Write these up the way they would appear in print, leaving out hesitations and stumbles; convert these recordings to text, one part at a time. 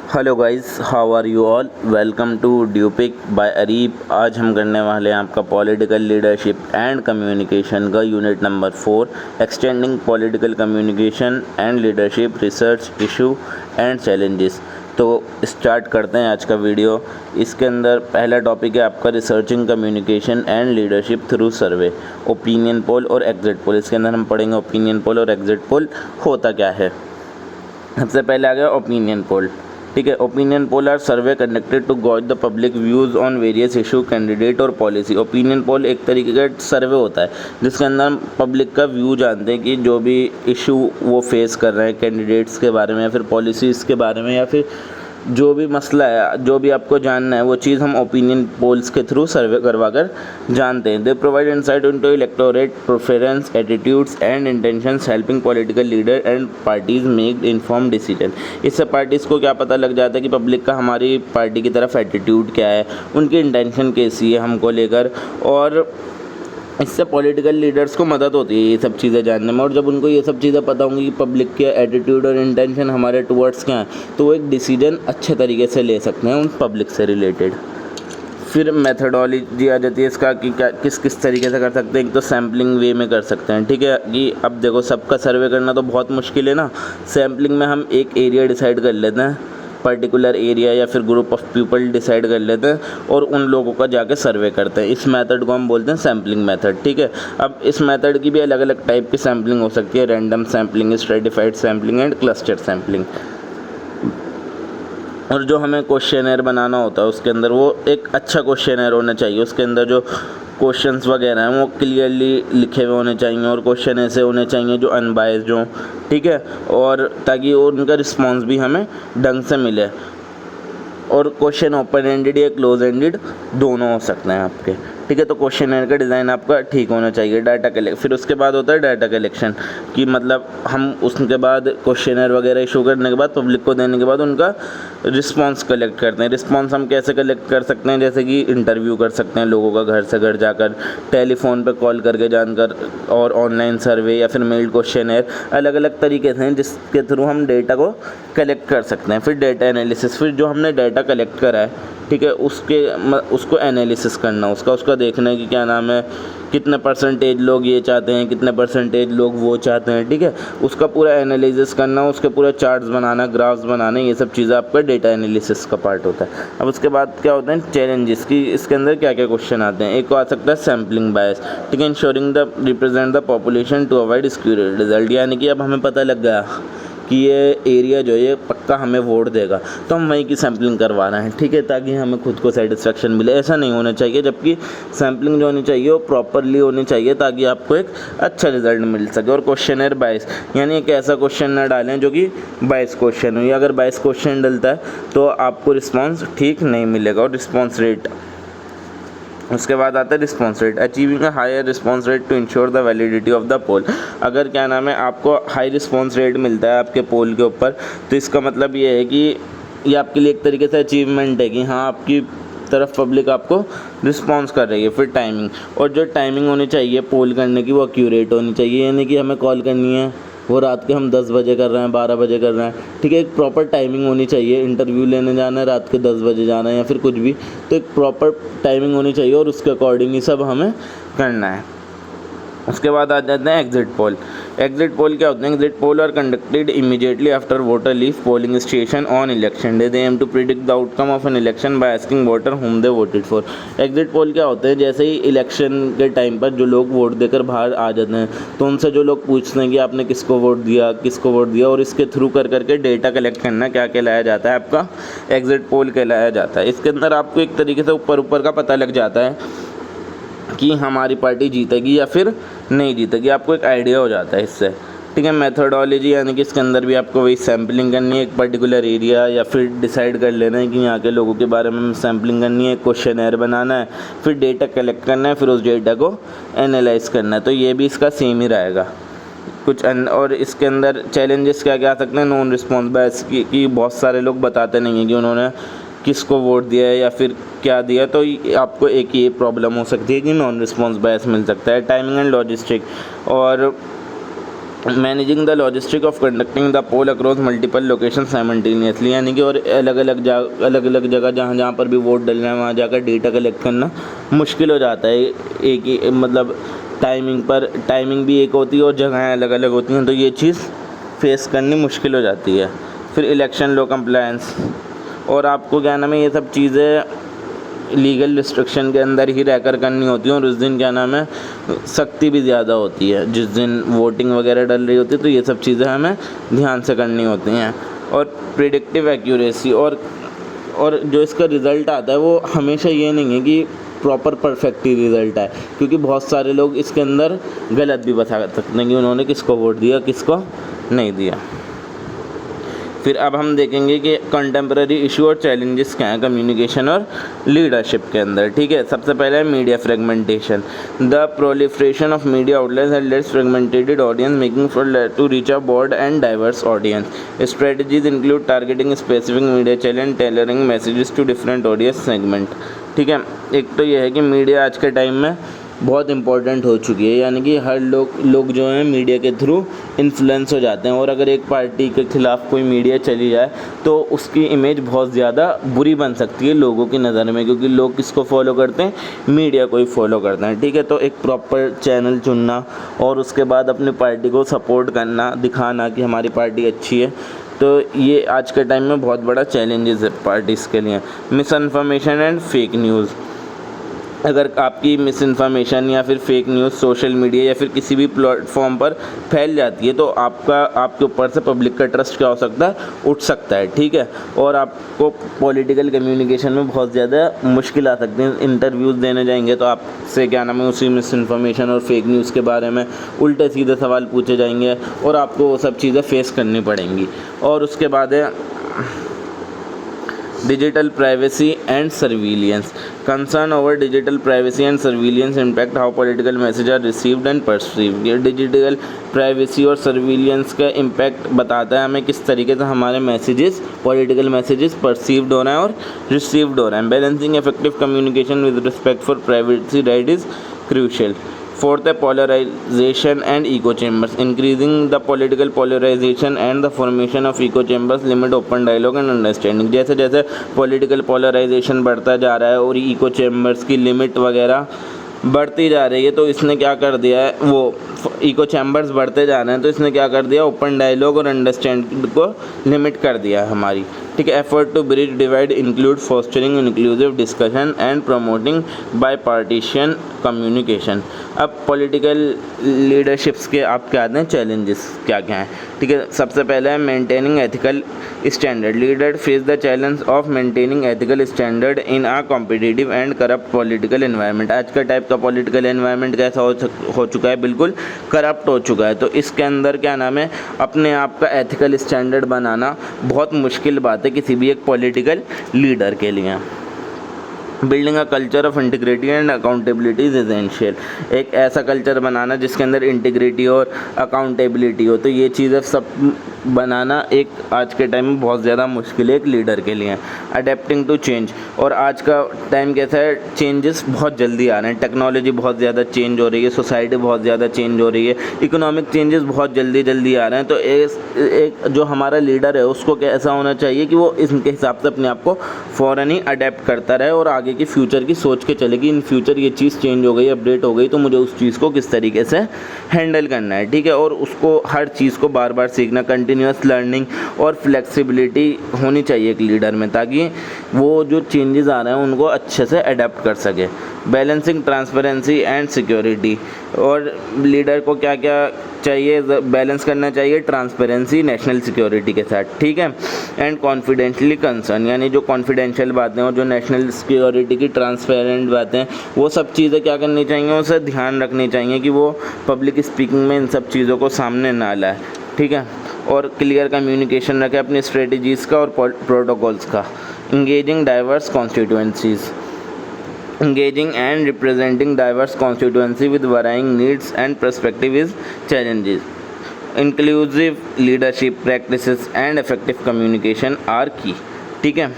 Hello guys, how are you all. Welcome to ड्यूपिक by Areeb. आज हम करने वाले हैं आपका पॉलिटिकल लीडरशिप एंड कम्युनिकेशन का unit number 4, extending political communication and leadership research issue and challenges. तो स्टार्ट करते हैं आज का वीडियो। इसके अंदर पहला टॉपिक है आपका researching communication and leadership through survey, opinion poll और एग्जिट पोल। इसके अंदर हम पढ़ेंगे ओपिनियन पोल और एग्जिट पोल होता क्या है। सबसे पहले आ गया ओपिनियन पोल। ठीक है, opinion poll are survey conducted to gauge the public views on various issue, candidate और पॉलिसी। ओपिनियन पोल एक तरीके का सर्वे होता है जिसके अंदर हम पब्लिक का व्यू जानते हैं कि जो भी इशू वो फेस कर रहे हैं कैंडिडेट्स के बारे में या फिर पॉलिसीज़ के बारे में या फिर जो भी मसला है, जो भी आपको जानना है वो चीज़ हम ओपिनियन पोल्स के थ्रू सर्वे करवा कर जानते हैं। They provide insight into electorate preference, attitudes and intentions, helping political leader and parties make inform decision. इससे पार्टीज़ को क्या पता लग जाता है कि पब्लिक का हमारी पार्टी की तरफ एटीट्यूड क्या है, उनकी इंटेंशन कैसी है हमको लेकर, और इससे पॉलिटिकल लीडर्स को मदद होती है ये सब चीज़ें जानने में। और जब उनको ये सब चीज़ें पता होंगी कि पब्लिक के एटीट्यूड और इंटेंशन हमारे टुवर्ड्स क्या हैं, तो वो एक डिसीजन अच्छे तरीके से ले सकते हैं उन पब्लिक से रिलेटेड। फिर मेथडोलॉजी आ जाती है इसका कि क्या किस किस तरीके से कर सकते हैं। एक तो सैम्पलिंग वे में कर सकते हैं। ठीक है कि अब देखो सबका सर्वे करना तो बहुत मुश्किल है ना। सैम्पलिंग में हम एक एरिया डिसाइड कर लेते हैं, पर्टिकुलर एरिया या फिर ग्रुप ऑफ पीपल डिसाइड कर लेते हैं और उन लोगों का जाके सर्वे करते हैं। इस मेथड को हम बोलते हैं सैम्पलिंग मेथड। ठीक है, अब इस मेथड की भी अलग अलग टाइप की सैम्पलिंग हो सकती है, random sampling, stratified sampling and cluster sampling. और जो हमें क्वेश्चनर बनाना होता है उसके अंदर वो एक अच्छा क्वेश्चनर होना चाहिए। उसके अंदर जो क्वेश्चंस वगैरह हैं वो क्लियरली लिखे हुए होने चाहिए और क्वेश्चन ऐसे होने चाहिए जो अनबायस्ड हों। ठीक है, और ताकि उनका रिस्पांस भी हमें ढंग से मिले। और क्वेश्चन ओपन एंडेड या क्लोज एंडेड दोनों हो सकते हैं आपके। ठीक है, तो क्वेश्चनर का डिज़ाइन आपका ठीक होना चाहिए। डाटा कलेक्ट, फिर उसके बाद होता है डाटा कलेक्शन कि मतलब हम उसके बाद क्वेश्चनर वगैरह इशू करने के बाद पब्लिक को देने के बाद उनका रिस्पांस कलेक्ट करते हैं। रिस्पांस हम कैसे कलेक्ट कर सकते हैं, जैसे कि इंटरव्यू कर सकते हैं लोगों का घर से घर जाकर, टेलीफोन पे कॉल करके जानकर, और ऑनलाइन सर्वे या फिर मेल क्वेश्चनर। अलग अलग तरीके हैं जिसके थ्रू हम डेटा को कलेक्ट कर सकते हैं। फिर डेटा एनालिसिस, फिर जो हमने डाटा कलेक्ट करा है, ठीक है, उसको एनालिसिस करना, उसका देखना है कि क्या नाम है, कितने परसेंटेज लोग ये चाहते हैं, कितने परसेंटेज लोग वो चाहते हैं। ठीक है, उसका पूरा एनालिसिस करना, उसके पूरे चार्ट्स बनाना, ग्राफ्स बनाना, ये सब चीज़ें आपका डेटा एनालिसिस का पार्ट होता है। अब उसके बाद क्या होते हैं चैलेंजेस की, इसके अंदर क्या क्या क्वेश्चन आते हैं। एक आ सकता है सैम्पलिंग बायस। ठीक है, ensuring the represent the population to avoid skewed result, यानी कि अब हमें पता लग गया कि ये एरिया जो है ये पक्का हमें वोट देगा, तो हम वहीं की सैम्पलिंग करवा रहे हैं। ठीक है, ताकि हमें खुद को सेटिस्फेक्शन मिले। ऐसा नहीं होना चाहिए, जबकि सैम्पलिंग जो होनी चाहिए वो प्रॉपरली होनी चाहिए ताकि आपको एक अच्छा रिजल्ट मिल सके। और क्वेश्चनर बायस, यानी एक ऐसा क्वेश्चन ना डालें जो कि बायस क्वेश्चन हो, या अगर बायस क्वेश्चन डलता है तो आपको रिस्पॉन्स ठीक नहीं मिलेगा। और रिस्पॉन्स रेट, उसके बाद आता है response rate. Achieving a higher response rate to ensure the validity of the poll. अगर क्या नाम है आपको हाई रिस्पॉन्स रेट मिलता है आपके पोल के ऊपर, तो इसका मतलब ये है कि ये आपके लिए एक तरीके से अचीवमेंट है कि हाँ आपकी तरफ पब्लिक आपको रिस्पॉन्स कर रही है। फिर टाइमिंग, और जो टाइमिंग होनी चाहिए पोल करने की वो एक्यूरेट होनी चाहिए, यानी कि हमें कॉल करनी है वो रात के हम 10 बजे कर रहे हैं, 12 बजे कर रहे हैं। ठीक है, एक प्रॉपर टाइमिंग होनी चाहिए। इंटरव्यू लेने जाना है रात के 10 बजे जाना है या फिर कुछ भी, तो एक प्रॉपर टाइमिंग होनी चाहिए और उसके अकॉर्डिंग ही सब हमें करना है। उसके बाद आ जाते हैं एग्जिट पोल। एग्जिट पोल क्या होते हैं? Exit poll are conducted immediately after voter leave polling station on election day. They aim to predict the outcome of an election by asking voter whom they voted for. Exit poll क्या होते हैं? जैसे ही election के time पर जो लोग vote देकर बाहर आ जाते हैं तो उनसे जो लोग पूछते हैं कि आपने किसको वोट दिया, किसको वोट दिया, और इसके थ्रू कर करके डेटा कलेक्ट करना क्या कहलाया जाता है? आपका एग्जिट पोल कहलाया जाता है। इसके अंदर आपको एक तरीके से ऊपर ऊपर का पता लग जाता है कि हमारी पार्टी जीतेगी या फिर नहीं जीतेगी, आपको एक आइडिया हो जाता है इससे। ठीक है, मेथोडोलॉजी, यानी कि इसके अंदर भी आपको वही सैम्पलिंग करनी है, एक पर्टिकुलर एरिया या फिर डिसाइड कर लेना है कि यहाँ के लोगों के बारे में सैम्पलिंग करनी है, क्वेश्चनर बनाना है, फिर डेटा कलेक्ट करना है, फिर उस डेटा को एनालाइज करना है। तो ये भी इसका सेम ही रहेगा कुछ और इसके अंदर चैलेंजेस क्या क्या आ सकते हैं? नॉन रिस्पॉन्स बायस की बहुत सारे लोग बताते नहीं हैं कि उन्होंने किसको वोट दिया है या फिर क्या दिया, तो आपको एक ये प्रॉब्लम हो सकती है कि नॉन रिस्पॉन्स बायस मिल सकता है। टाइमिंग एंड लॉजिस्टिक, और managing the logistic of conducting the poll across multiple location simultaneously, यानी कि और अलग अलग जगह जहाँ पर भी वोट डलना है वहाँ जाकर डेटा कलेक्ट करना मुश्किल हो जाता है। एक ही मतलब टाइमिंग भी एक होती है और जगहें अलग अलग होती हैं, तो ये चीज़ फेस करनी मुश्किल हो जाती है। फिर इलेक्शन लॉ कंप्लायंस, और आपको क्या नाम है ये सब चीज़ें लीगल रिस्ट्रिक्शन के अंदर ही रहकर करनी होती है, और उस दिन क्या नाम है सख्ती भी ज़्यादा होती है। जिस दिन वोटिंग वगैरह डल रही होती है तो ये सब चीज़ें हमें ध्यान से करनी होती हैं। और प्रिडिक्टिव एक्यूरेसी, और जो इसका रिज़ल्ट आता है वो हमेशा ये नहीं है कि प्रॉपर परफेक्ट ही रिज़ल्ट है, क्योंकि बहुत सारे लोग इसके अंदर गलत भी बता सकते हैं कि उन्होंने किसको वोट दिया किसको नहीं दिया। फिर अब हम देखेंगे कि कंटेम्प्रेरी इशू और चैलेंजेस क्या हैं कम्युनिकेशन और लीडरशिप के अंदर। ठीक है, सबसे पहले है media fragmentation. The proliferation of media outlets has less fragmented audience making for to reach a broad and diverse audience. Strategies include targeting specific media channel, tailoring messages to different audience segment. ठीक है, एक तो ये है कि media आज के time में बहुत इम्पॉर्टेंट हो चुकी है, यानी कि हर लोग जो हैं मीडिया के थ्रू इन्फ्लुएंस हो जाते हैं, और अगर एक पार्टी के ख़िलाफ़ कोई मीडिया चली जाए तो उसकी इमेज बहुत ज़्यादा बुरी बन सकती है लोगों की नज़र में, क्योंकि लोग किसको फॉलो करते हैं, मीडिया को ही फॉलो करते हैं। ठीक है, तो एक प्रॉपर चैनल चुनना और उसके बाद अपनी पार्टी को सपोर्ट करना, दिखाना कि हमारी पार्टी अच्छी है, तो ये आज के टाइम में बहुत बड़ा चैलेंजेस है पार्टीज़ के लिए। Miss information and fake news, अगर आपकी मिस इन्फॉर्मेशन या फिर फेक न्यूज़ सोशल मीडिया या फिर किसी भी प्लेटफॉर्म पर फैल जाती है तो आपके ऊपर से पब्लिक का ट्रस्ट क्या हो सकता है, उठ सकता है। ठीक है, और आपको पॉलिटिकल कम्युनिकेशन में बहुत ज़्यादा मुश्किल आ सकती है। इंटरव्यूज़ देने जाएंगे तो आपसे क्या नाम है उसी मिस इन्फॉर्मेशन और फेक न्यूज़ के बारे में उल्टे सीधे सवाल पूछे जाएंगे और आपको वो सब चीज़ें फेस करनी पड़ेंगी। और उसके बाद है digital privacy and surveillance. Concern over digital privacy and surveillance impact how political messages are received and perceived. ये डिजिटल प्राइवेसी और सर्विलियंस का इम्पैक्ट बताता है हमें किस तरीके से हमारे मैसेजेस, पॉलिटिकल मैसेजेस परसीव्ड हो रहे हैं और रिसीव्ड हो रहे हैं। Balancing effective communication with respect for privacy right is crucial. Fourth है polarization and echo chambers. Increasing the political polarization and the formation of echo chambers limit open dialogue and understanding. जैसे जैसे political polarization बढ़ता जा रहा है और echo chambers की limit वगैरह बढ़ती जा रही है, तो इसने क्या कर दिया है, वो इको चैम्बर्स बढ़ते जा रहे हैं तो इसने क्या कर दिया, ओपन डायलॉग और अंडरस्टैंडिंग को लिमिट कर दिया है हमारी। ठीक है, effort to bridge divide include fostering inclusive discussion and promoting bipartisan communication. अब पॉलिटिकल लीडरशिप्स के आप क्या आते हैं चैलेंजेस क्या क्या हैं। ठीक है, सबसे पहले है maintaining ethical standard. Leader face the challenge of maintaining ethical standard in a competitive and corrupt political environment. आज का टाइप का पॉलिटिकल एनवायरनमेंट कैसा हो चुका है, बिल्कुल करप्ट हो चुका है, तो इसके अंदर क्या नाम है अपने आप का एथिकल स्टैंडर्ड बनाना बहुत मुश्किल बात है किसी भी एक पॉलिटिकल लीडर के लिए। Building a culture of integrity and accountability is essential. एक ऐसा कल्चर बनाना जिसके अंदर इंटीग्रिटी और अकाउंटेबिलिटी हो, तो ये चीज़ें सब बनाना एक आज के टाइम में बहुत ज़्यादा मुश्किल है एक लीडर के लिए। अडेप्टिंग टू चेंज, और आज का टाइम कैसा है, चेंजेस बहुत जल्दी आ रहे हैं, टेक्नोलॉजी बहुत ज़्यादा चेंज हो रही है, सोसाइटी बहुत ज़्यादा चेंज हो रही है, इकोनॉमिक चेंजेस बहुत जल्दी आ रहे हैं। तो एक जो हमारा लीडर है उसको कैसा होना चाहिए कि वो इसके हिसाब से अपने आप को फ़ौरन ही अडेप्ट करता रहे और आगे की फ्यूचर की सोच के चले कि इन फ्यूचर ये चीज़ चेंज हो गई, अपडेट हो गई, तो मुझे उस चीज़ को किस तरीके से हैंडल करना है। ठीक है, और उसको हर चीज़ को बार बार सीखना, कंटिन्यूस लर्निंग और फ्लेक्सिबिलिटी होनी चाहिए एक लीडर में, ताकि वो जो चेंजेस आ रहे हैं उनको अच्छे से अडेप्ट कर सके। बैलेंसिंग ट्रांसपेरेंसी एंड सिक्योरिटी, और लीडर को क्या क्या चाहिए, बैलेंस करना चाहिए ट्रांसपेरेंसी नेशनल सिक्योरिटी के साथ। ठीक है, एंड कॉन्फिडेंशियली कंसर्न, यानी जो कॉन्फिडेंशियल बातें और जो नेशनल सिक्योरिटी की ट्रांसपेरेंट बातें, वो सब चीज़ें क्या करनी चाहिए, उसे ध्यान रखनी चाहिए कि वो पब्लिक स्पीकिंग में इन सब चीज़ों को सामने ना लाए। ठीक है, और क्लियर कम्युनिकेशन रखें अपनी स्ट्रेटजीज़ का और प्रोटोकॉल्स का। Engaging diverse constituencies, engaging and representing diverse constituency with varying needs and perspective is challenges. Inclusive leadership practices and effective communication are key. ठीक है,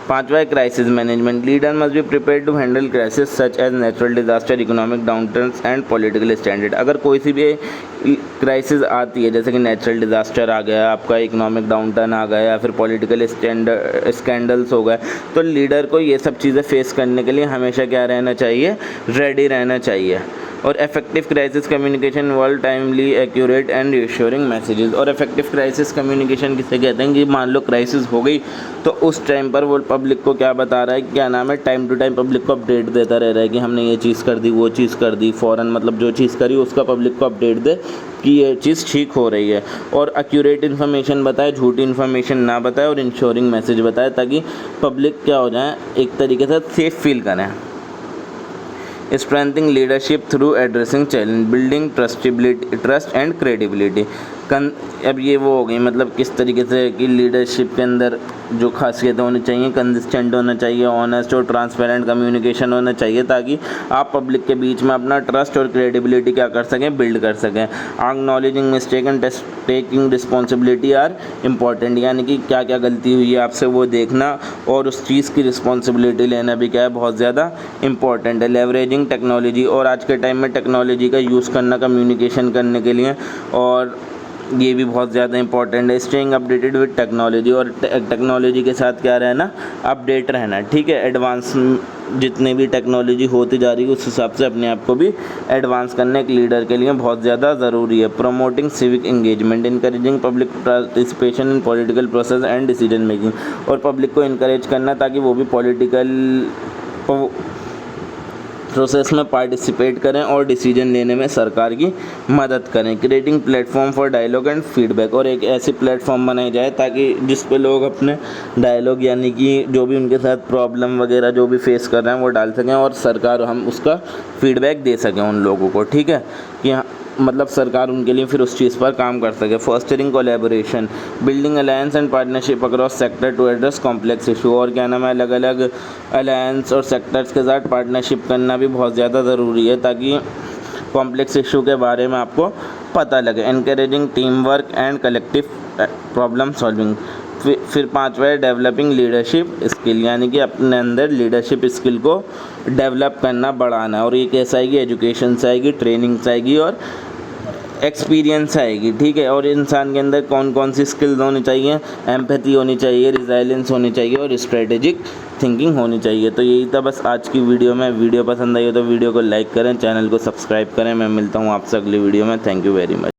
5वां है crisis management. Leader must be prepare to handle crisis such as natural disaster, economic downturns and political standard. अगर कोई सी भी crisis आती है, जैसे कि नेचुरल डिजास्टर आ गया, आपका इकोनॉमिक डाउनटर्न आ गया, या फिर पॉलिटिकल स्कैंडल्स हो गए, तो लीडर को ये सब चीज़ें फेस करने के लिए हमेशा क्या रहना चाहिए, रेडी रहना चाहिए। और effective crisis communication world timely accurate and reassuring messages. और इफेक्टिव क्राइसिस कम्युनिकेशन किसे कहते हैं कि मान लो क्राइसिस हो गई तो उस टाइम पर वो पब्लिक को क्या बता रहा है, क्या नाम है, टाइम टू टाइम पब्लिक को अपडेट देता रह रहा है कि हमने ये चीज़ कर दी, वो चीज़ कर दी, फ़ौरन मतलब जो चीज़ करी उसका पब्लिक को अपडेट दे कि ये चीज़ ठीक हो रही है। और एक्यूरेट इन्फॉर्मेशन बताए, झूठी इन्फॉर्मेशन ना बताए, और इंश्योरिंग मैसेज बताए, ताकि पब्लिक क्या हो जाए, एक तरीके से सेफ फील करें। Strengthening leadership through addressing challenge, building trust and credibility. अब ये वो हो गई, मतलब किस तरीके से कि लीडरशिप के अंदर जो खासियतें होनी चाहिए, कंसिस्टेंट होना चाहिए, ऑनेस्ट और ट्रांसपेरेंट कम्युनिकेशन होना चाहिए, ताकि आप पब्लिक के बीच में अपना ट्रस्ट और क्रेडिबिलिटी क्या कर सकें, बिल्ड कर सकें। Acknowledging mistake and taking responsibility are important, यानी कि क्या क्या गलती हुई है आपसे वो देखना और उस चीज़ की रिस्पॉन्सिबिलिटी लेना भी क्या है, बहुत ज़्यादा इंपॉर्टेंट है। लेवरेजिंग टेक्नोलॉजी, और आज के टाइम में टेक्नोलॉजी का यूज़ करना कम्युनिकेशन करने के लिए, और ये भी बहुत ज़्यादा इंपॉर्टेंट है। स्टेइंग अपडेटेड विद टेक्नोलॉजी, और टेक्नोलॉजी के साथ क्या रहना, अपडेट रहना, ठीक है। एडवांस जितनी भी टेक्नोलॉजी होती जा रही है उस हिसाब से अपने आप को भी एडवांस करने एक लीडर के लिए बहुत ज़्यादा ज़रूरी है। Promoting civic engagement, encouraging public participation in political process and decision making, और पब्लिक को इनकरेज करना ताकि वो भी पॉलिटिकल प्रोसेस में पार्टिसिपेट करें और डिसीजन लेने में सरकार की मदद करें। Creating platform for dialogue and feedback, और एक ऐसी प्लेटफॉर्म बनाई जाए ताकि जिस पे लोग अपने डायलॉग, यानी कि जो भी उनके साथ प्रॉब्लम वगैरह जो भी फेस कर रहे हैं वो डाल सकें, और सरकार हम उसका फीडबैक दे सकें उन लोगों को, ठीक है, कि मतलब सरकार उनके लिए फिर उस चीज़ पर काम कर सके। Fostering collaboration, building alliance and partnership across sector to address complex issue, और क्या नाम है, अलग अलग अलायंस और सेक्टर्स के साथ पार्टनरशिप करना भी बहुत ज़्यादा ज़रूरी है ताकि कॉम्प्लेक्स इशू के बारे में आपको पता लगे। Encouraging team work and collective problem solving. फिर 5वां है डेवलपिंग लीडरशिप स्किल, यानी कि अपने अंदर लीडरशिप स्किल को डेवलप करना, बढ़ाना, और ये कैसे आएगी, एजुकेशन से आएगी, ट्रेनिंग से आएगी और एक्सपीरियंस आएगी, ठीक है। और इंसान के अंदर कौन कौन सी स्किल्स होनी चाहिए, एम्पैथी होनी चाहिए, रिजाइलेंस होनी चाहिए और स्ट्रेटेजिक थिंकिंग होनी चाहिए। तो यही था बस आज की वीडियो में। वीडियो पसंद आई हो तो वीडियो को लाइक करें, चैनल को सब्सक्राइब करें। मैं मिलता हूँ आपसे अगली वीडियो में। Thank you very much.